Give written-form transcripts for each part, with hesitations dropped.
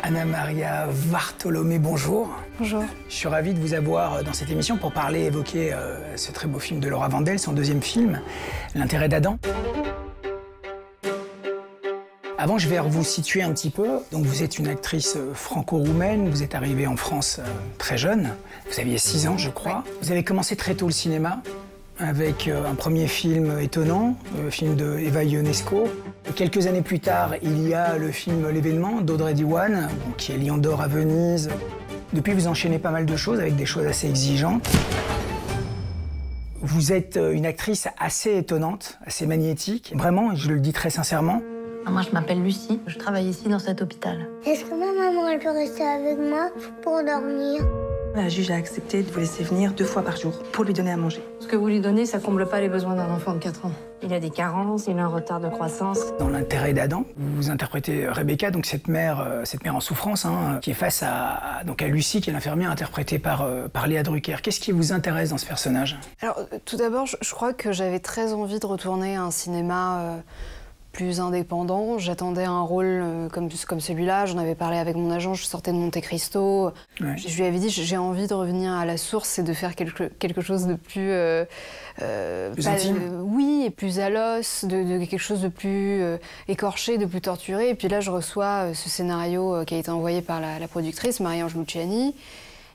Anna Maria Vartolomé, bonjour. Bonjour. Je suis ravi de vous avoir dans cette émission pour parler, évoquer ce très beau film de Laura Vandel, son deuxième film, L'intérêt d'Adam. Avant, je vais vous situer un petit peu. Donc, vous êtes une actrice franco-roumaine, vous êtes arrivée en France très jeune. Vous aviez 6 ans, je crois. Vous avez commencé très tôt le cinéma, avec un premier film étonnant, le film de Eva Ionesco. Quelques années plus tard, il y a le film L'événement d'Audrey Diwan, qui est Lion d'or à Venise. Depuis, vous enchaînez pas mal de choses, avec des choses assez exigeantes. Vous êtes une actrice assez étonnante, assez magnétique. Vraiment, je le dis très sincèrement. Moi, je m'appelle Lucie, je travaille ici dans cet hôpital. Est-ce que ma maman, elle peut rester avec moi pour dormir? La juge a accepté de vous laisser venir 2 fois par jour pour lui donner à manger. Ce que vous lui donnez, ça comble pas les besoins d'un enfant de 4 ans. Il a des carences, il a un retard de croissance. Dans L'intérêt d'Adam, vous interprétez Rebecca, donc cette mère en souffrance, qui est face à Lucie, qui est l'infirmière interprétée par Léa Drucker. Qu'est-ce qui vous intéresse dans ce personnage? Alors, tout d'abord, je crois que j'avais très envie de retourner à un cinéma plus indépendant. J'attendais un rôle comme celui-là. J'en avais parlé avec mon agent, je sortais de Monte Cristo. Ouais. Je lui avais dit, j'ai envie de revenir à la source et de faire quelque chose de plus... intime. Oui, et plus à l'os, de quelque chose de plus écorché, de plus torturé. Et puis là, je reçois ce scénario qui a été envoyé par la productrice, Marie-Ange Luciani.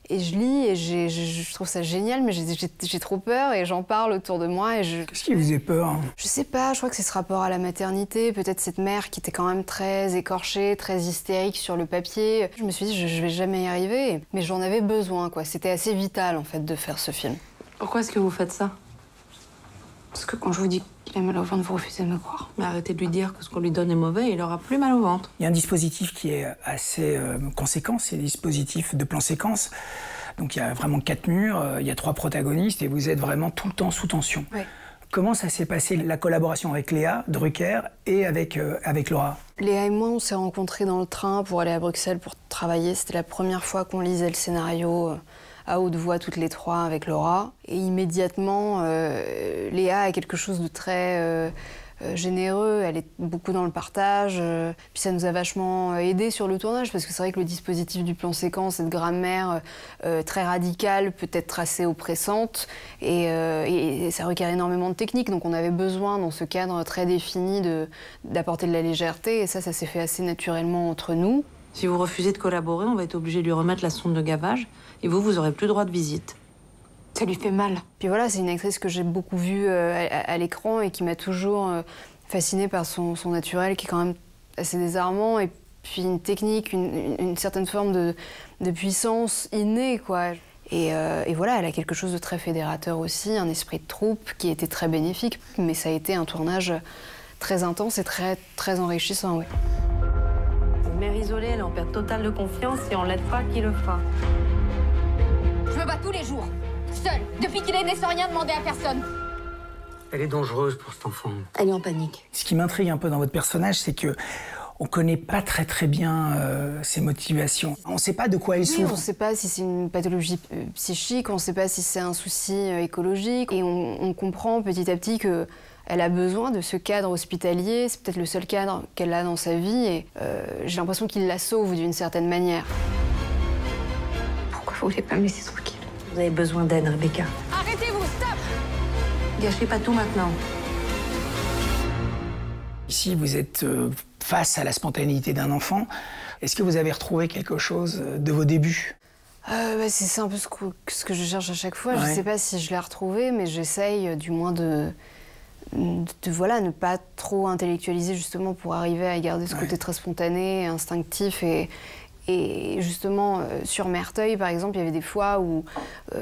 Et je lis et je trouve ça génial, mais j'ai trop peur et j'en parle autour de moi. Qu'est-ce qui vous fait peur? Je sais pas, je crois que c'est ce rapport à la maternité, peut-être cette mère qui était quand même très écorchée, très hystérique sur le papier. Je me suis dit, je vais jamais y arriver, mais j'en avais besoin, quoi. C'était assez vital, en fait, de faire ce film. Pourquoi est-ce que vous faites ça? Parce que quand je vous dis qu'il a mal au ventre, vous refusez de me croire. Mais arrêtez de lui dire que ce qu'on lui donne est mauvais, il aura plus mal au ventre. Il y a un dispositif qui est assez conséquent, c'est le dispositif de plan séquence. Donc il y a vraiment 4 murs, il y a 3 protagonistes et vous êtes vraiment tout le temps sous tension. Ouais. Comment ça s'est passé, la collaboration avec Léa Drucker et avec Laura? Léa et moi, on s'est rencontrés dans le train pour aller à Bruxelles pour travailler. C'était la première fois qu'on lisait le scénario à haute voix, toutes les 3, avec Laura. Et immédiatement, Léa a quelque chose de très généreux. Elle est beaucoup dans le partage. Puis ça nous a vachement aidés sur le tournage, parce que c'est vrai que le dispositif du plan séquence, cette grammaire très radicale, peut être assez oppressante. Et ça requiert énormément de technique. Donc on avait besoin, dans ce cadre très défini, d'apporter de la légèreté. Et ça s'est fait assez naturellement entre nous. Si vous refusez de collaborer, on va être obligé de lui remettre la sonde de gavage et vous aurez plus droit de visite. Ça lui fait mal. Puis voilà, c'est une actrice que j'ai beaucoup vue à l'écran et qui m'a toujours fascinée par son naturel, qui est quand même assez désarmant, et puis une technique, une certaine forme de puissance innée, quoi. Et voilà, elle a quelque chose de très fédérateur aussi, un esprit de troupe qui était très bénéfique, mais ça a été un tournage très intense et très, très enrichissant, oui. Une mère isolée, elle est en perte totale de confiance et on l'aide pas, qui le fera? Je me bats tous les jours, seule, depuis qu'il est né sans rien demander à personne. Elle est dangereuse pour cet enfant. Elle est en panique. Ce qui m'intrigue un peu dans votre personnage, c'est que on connaît pas très bien ses motivations. On sait pas de quoi elle souffre. On sait pas si c'est une pathologie psychique, on sait pas si c'est un souci écologique. Et on comprend petit à petit que elle a besoin de ce cadre hospitalier. C'est peut-être le seul cadre qu'elle a dans sa vie. Et j'ai l'impression qu'il la sauve d'une certaine manière. Pourquoi vous voulez pas me laisser tranquille? Vous avez besoin d'aide, Rebecca. Arrêtez-vous, stop! Gâchez pas tout maintenant. Ici, vous êtes face à la spontanéité d'un enfant. Est-ce que vous avez retrouvé quelque chose de vos débuts? C'est un peu ce que je cherche à chaque fois. Ouais. Je sais pas si je l'ai retrouvé, mais j'essaye du moins de voilà, ne pas trop intellectualiser, justement, pour arriver à garder ce côté très spontané, instinctif. Et justement, sur Merteuil, par exemple, il y avait des fois où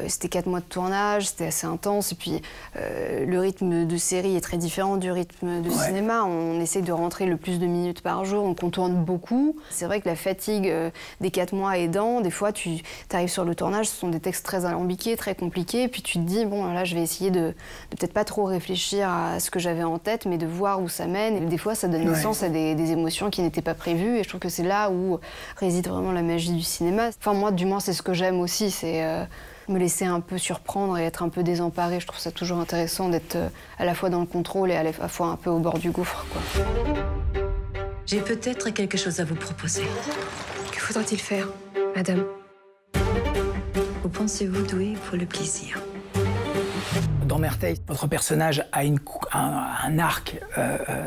c'était 4 mois de tournage, c'était assez intense. Et puis, le rythme de série est très différent du rythme de cinéma. On essaye de rentrer le plus de minutes par jour, donc on tourne beaucoup. C'est vrai que la fatigue des 4 mois aidant, des fois, tu arrives sur le tournage, ce sont des textes très alambiqués, très compliqués. Et puis tu te dis, bon, là, je vais essayer de peut-être pas trop réfléchir à ce que j'avais en tête, mais de voir où ça mène. Et des fois, ça donne naissance à des émotions qui n'étaient pas prévues. Et je trouve que c'est là où réside vraiment la magie du cinéma. Enfin, moi, du moins, c'est ce que j'aime aussi, c'est me laisser un peu surprendre et être un peu désemparée. Je trouve ça toujours intéressant d'être à la fois dans le contrôle et à la fois un peu au bord du gouffre, quoi. J'ai peut-être quelque chose à vous proposer. Que faudra-t-il faire, madame? Vous pensez-vous doué pour le plaisir? Dans Merveille, votre personnage a un arc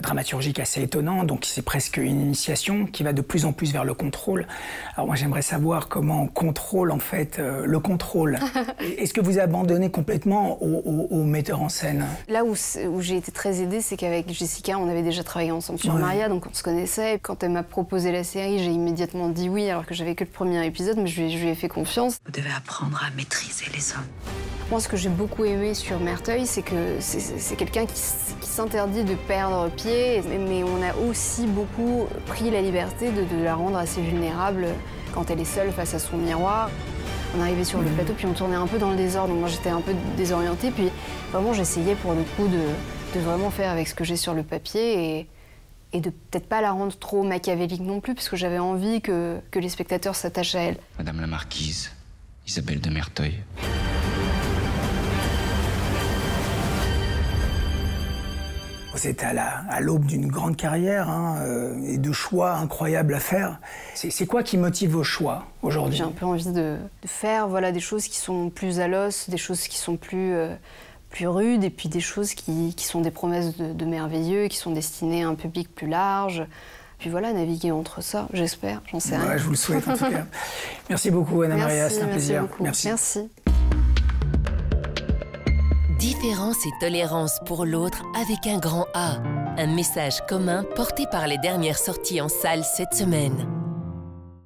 dramaturgique assez étonnant, donc c'est presque une initiation qui va de plus en plus vers le contrôle. Alors moi j'aimerais savoir comment on contrôle en fait le contrôle. Est-ce que vous abandonnez complètement au metteur en scène? Là où j'ai été très aidée, c'est qu'avec Jessica, on avait déjà travaillé ensemble sur Maria, donc on se connaissait. Quand elle m'a proposé la série, j'ai immédiatement dit oui, alors que j'avais que le premier épisode, mais je lui ai fait confiance. Vous devez apprendre à maîtriser les hommes. Moi, ce que j'ai beaucoup aimé sur Merteuil, c'est que c'est quelqu'un qui s'interdit de perdre pied, mais on a aussi beaucoup pris la liberté de la rendre assez vulnérable quand elle est seule face à son miroir. On arrivait sur le plateau, puis on tournait un peu dans le désordre, donc moi j'étais un peu désorientée, puis vraiment j'essayais pour le coup de vraiment faire avec ce que j'ai sur le papier et de peut-être pas la rendre trop machiavélique non plus, parce que j'avais envie que les spectateurs s'attachent à elle. Madame la Marquise, Isabelle de Merteuil. Vous êtes à l'aube d'une grande carrière et de choix incroyables à faire. C'est quoi qui motive vos choix aujourd'hui? J'ai un peu envie de faire des choses qui sont plus à l'os, des choses qui sont plus rudes, et puis des choses qui sont des promesses de merveilleux, qui sont destinées à un public plus large. Puis voilà, naviguer entre ça, j'espère, j'en sais rien. Je vous le souhaite en tout cas. Merci beaucoup Anna Maria, c'est un plaisir. Merci. Différence et tolérance pour l'autre avec un grand A. Un message commun porté par les dernières sorties en salle cette semaine.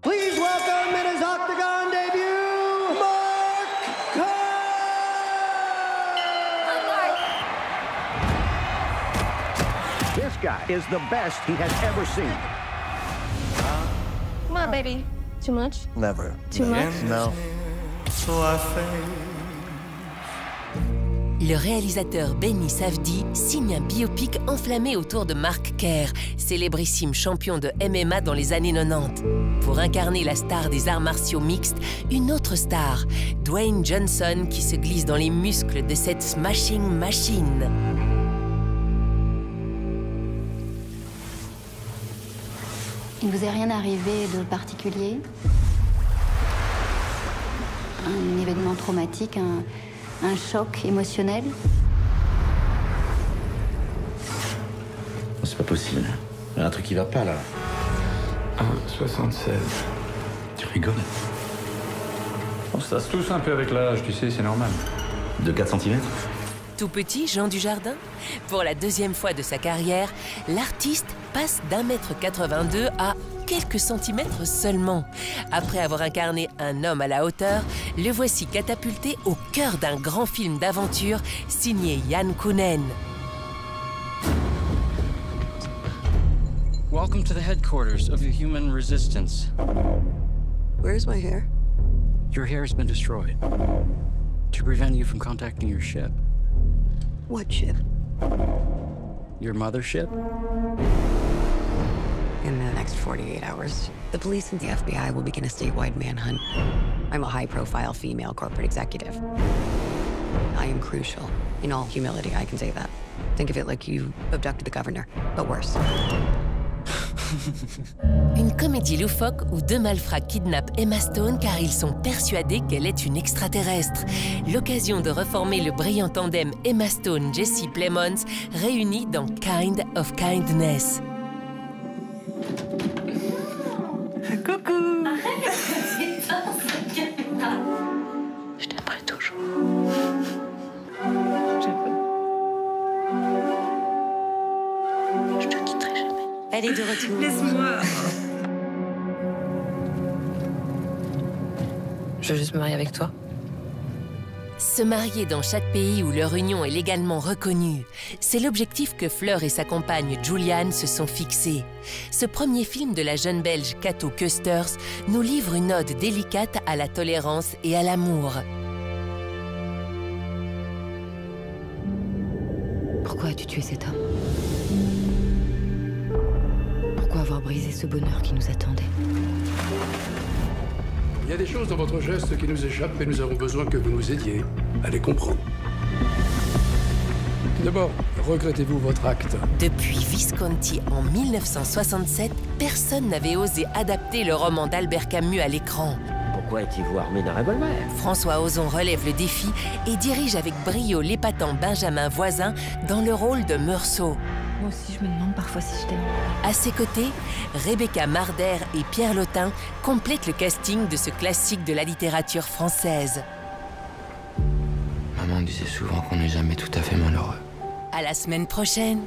Please welcome in his Octagon debut, Mark Kerr! This guy is the best he has ever seen. Come on, baby. Too much? Never. Too much? No. So I think... Le réalisateur Benny Safdie signe un biopic enflammé autour de Mark Kerr, célébrissime champion de MMA dans les années 90. Pour incarner la star des arts martiaux mixtes, une autre star, Dwayne Johnson, qui se glisse dans les muscles de cette smashing machine. Il ne vous est rien arrivé de particulier? Un événement traumatique, un choc émotionnel? C'est pas possible. Il y a un truc qui va pas, là. 1,76. Tu rigoles? On se tasse tous un peu avec l'âge, tu sais, c'est normal. De 4 cm? Tout petit, Jean Dujardin? Pour la deuxième fois de sa carrière, l'artiste passe d'1,82 m à quelques centimètres seulement. Après avoir incarné un homme à la hauteur, le voici catapulté au cœur d'un grand film d'aventure signé Yann Kounen. Welcome to the headquarters of the Human Resistance. Where's my hair? Your hair has been destroyed to prevent you from contacting your ship. What ship? Your mothership? In the next 48 hours, the police and the FBI will begin a statewide manhunt. I'm a high-profile female corporate executive. I am crucial. In all humility, I can say that. Think of it like you abducted the governor, but worse. Une comédie loufoque où deux malfrats kidnappent Emma Stone car ils sont persuadés qu'elle est une extraterrestre. L'occasion de reformer le brillant tandem Emma Stone-Jesse Plemons réunis dans Kind of Kindness. Coucou! Je t'aimerai toujours. Je te quitterai jamais. Elle est de retour. Laisse-moi. Je veux juste me marier avec toi. Se marier dans chaque pays où leur union est légalement reconnue, c'est l'objectif que Fleur et sa compagne Julianne se sont fixés. Ce premier film de la jeune Belge Cato Custers nous livre une ode délicate à la tolérance et à l'amour. Pourquoi as-tu tué cet homme? Pourquoi avoir brisé ce bonheur qui nous attendait? Il y a des choses dans votre geste qui nous échappent et nous avons besoin que vous nous aidiez à les comprendre. D'abord, regrettez-vous votre acte? Depuis Visconti en 1967, personne n'avait osé adapter le roman d'Albert Camus à l'écran. Pourquoi étiez-vous armé d'un revolver? François Ozon relève le défi et dirige avec brio l'épatant Benjamin Voisin dans le rôle de Meursault. Moi aussi, je me demande parfois si je t'aime. À ses côtés, Rebecca Marder et Pierre Lotin complètent le casting de ce classique de la littérature française. Maman disait souvent qu'on n'est jamais tout à fait malheureux. À la semaine prochaine.